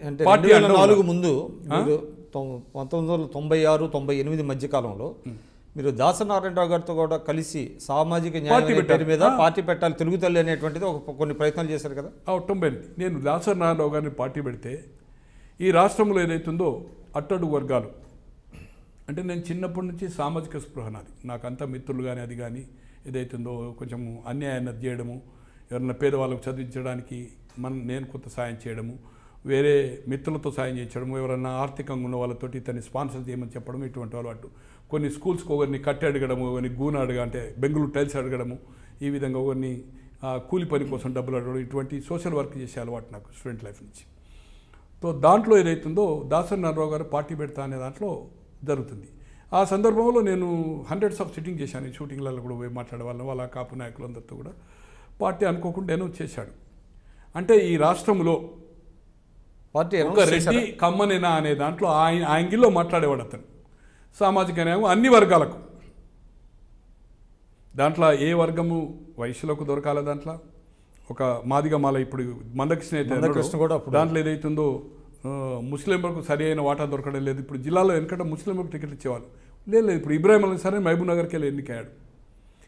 అంటే 2004 ముందు 1996, 98 మధ్య కాలంలో మీరు దాసనారాయణరావు గారితో కూడా కలిసి సామాజిక న్యాయం పేరు మీద పార్టీ పెట్టాలి తెలుగు తల్లి అనేటువంటిది కొన్ని ప్రయత్నాలు చేశారు కదా. 98 నేను దాసనారాయణరావు గారిని పార్టీ పెడితే ఈ రాష్ట్రంలో ఏదైతుందో అట్టడుగు వర్గాలు అంటే నేను చిన్నప్పటి నుంచి సామాజిక స్పృహ నాది. నాకంతా మిత్రులు కానీ అది కానీ ఏదైతుందో కొంచెం అన్యాయాన్ని చేయడము, ఎవరైనా పేదవాళ్ళకు చదివించడానికి నేను కొంత సాయం చేయడము, వేరే మిత్రులతో సాయం చేయించడము, ఎవరైనా ఆర్థికంగా ఉన్న వాళ్ళతోటి ఇతన్ని స్పాన్సర్ చేయమని చెప్పడం, ఇటువంటి అలవాటు. కొన్ని స్కూల్స్కి ఒకరిని కట్టి అడగడము, ఒకరిని గూన అంటే బెంగళూరు టైల్స్ అడగడము, ఈ విధంగా ఒకరిని కూలి పని కోసం డబ్బులు అడగడం, ఇటువంటి సోషల్ వర్క్ చేసే అలవాటు నాకు స్టూడెంట్ లైఫ్ నుంచి. సో దాంట్లో ఏదైతుందో దాసనారాయణరావు గారు పార్టీ పెడతా అనే దాంట్లో జరుగుతుంది. ఆ సందర్భంలో నేను హండ్రెడ్స్ ఆఫ్ సిట్టింగ్ చేశాను. ఈ షూటింగ్లలో కూడా పోయి మాట్లాడే వాళ్ళ కాపు నాయకులందరితో కూడా పార్టీ అనుకోకుండా నేను చేశాడు. అంటే ఈ రాష్ట్రంలో పార్టీ ఒక రెడ్డి కమ్మనేనా అనే దాంట్లో ఆ యాంగిల్లో మాట్లాడేవాడు అతను. సామాజిక న్యాయం అన్ని వర్గాలకు, దాంట్లో ఏ వర్గము వయసులకు దొరకాల, దాంట్లో ఒక మాదిగ మాల ఇప్పుడు మందకృష్ణ అయితే కూడా దాంట్లో ఏదైతుందో ముస్లింలకు సరి అయిన వాటా దొరకడం లేదు. ఇప్పుడు జిల్లాలో వెనకట ముస్లింలకు టికెట్ ఇచ్చేవాళ్ళు లేదు. ఇప్పుడు ఇబ్రాహిం అలీ సరే మహబూబ్ నగర్కి వెళ్ళి ఎన్నికయ్యాడు.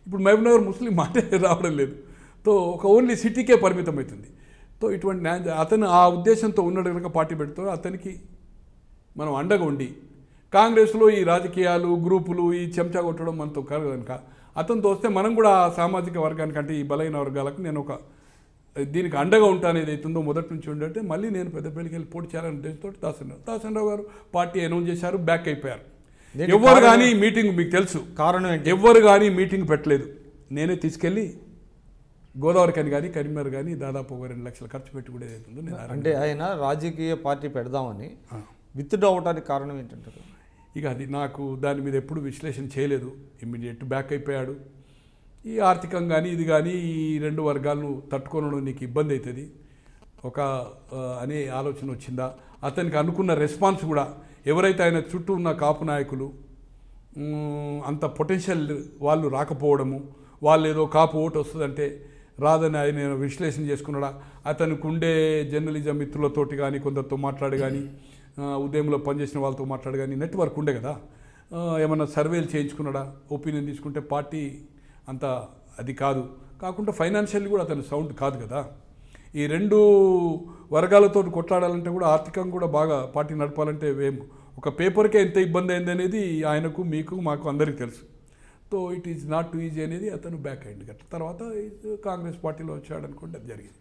ఇప్పుడు మహబూబ్ నగర్ ముస్లిం మాటే రావడం లేదు. తో ఒక ఓన్లీ సిటీకే పరిమితం అవుతుంది. తో ఇటువంటి అతను ఆ ఉద్దేశంతో ఉన్నాడు కనుక పార్టీ పెడుతూ అతనికి మనం అండగా ఉండి, కాంగ్రెస్లో ఈ రాజకీయాలు గ్రూపులు ఈ చెంచా కొట్టడం మనతో కాదు కనుక అతనితో వస్తే మనం కూడా ఆ సామాజిక వర్గానికి అంటే ఈ బలైన వర్గాలకు నేను ఒక దీనికి అండగా ఉంటాను ఏదైతుందో మొదటి నుంచి ఉండంటే మళ్ళీ నేను పెద్దపల్లికి వెళ్ళి పోటీ చేయాలనే ఉద్దేశంతో దాసనారాయణరావు గారు పార్టీ అనౌన్స్ చేశారు, బ్యాక్ అయిపోయారు. ఎవరు కానీ మీటింగ్ మీకు తెలుసు కారణం ఏంటి? ఎవరు కానీ మీటింగ్ పెట్టలేదు. నేనే తీసుకెళ్ళి గోదావరి కని కానీ కరీంనగర్ కానీ దాదాపు 2 లక్షలు ఖర్చు పెట్టి కూడా ఏదైతుందో అంటే ఆయన రాజకీయ పార్టీ పెడదామని విత్డ్రా అవడానికి కారణం ఏంటంటారు? ఇక అది నాకు దాని మీద ఎప్పుడు విశ్లేషణ చేయలేదు. ఇమ్మీడియట్ బ్యాక్ అయిపోయాడు. ఈ ఆర్థికంగా కానీ ఇది కానీ ఈ 2 వర్గాలను తట్టుకోవడం నీకు ఇబ్బంది అవుతుంది ఒక అనే ఆలోచన వచ్చిందా? అతనికి అనుకున్న రెస్పాన్స్ కూడా ఎవరైతే ఆయన చుట్టూ ఉన్న కాపు నాయకులు అంత పొటెన్షియల్ వాళ్ళు రాకపోవడము, వాళ్ళు ఏదో కాపు ఓటు వస్తుందంటే రాదని ఆయన విశ్లేషణ చేసుకున్నాడా? అతనికి ఉండే జర్నలిజం మిత్రులతోటి కానీ కొందరితో మాట్లాడి కానీ ఉదయంలో పనిచేసిన వాళ్ళతో మాట్లాడి కానీ నెట్వర్క్ ఉండే కదా, ఏమన్నా సర్వేలు చేయించుకున్నాడా? ఒపీనియన్ తీసుకుంటే పార్టీ అంత అది కాకుండా ఫైనాన్షియల్లీ కూడా అతను సౌండ్ కాదు కదా. ఈ 2 వర్గాలతో కొట్లాడాలంటే కూడా ఆర్థికంగా కూడా బాగా పార్టీ నడపాలంటే ఒక పేపర్కే ఎంత ఇబ్బంది అయింది అనేది ఆయనకు మీకు మాకు అందరికీ తెలుసు. So it is not two easy అనేది అతను బ్యాక్ అయింది. తర్వాత కాంగ్రెస్ పార్టీలో వచ్చాడు అనుకోండి, అది జరిగింది.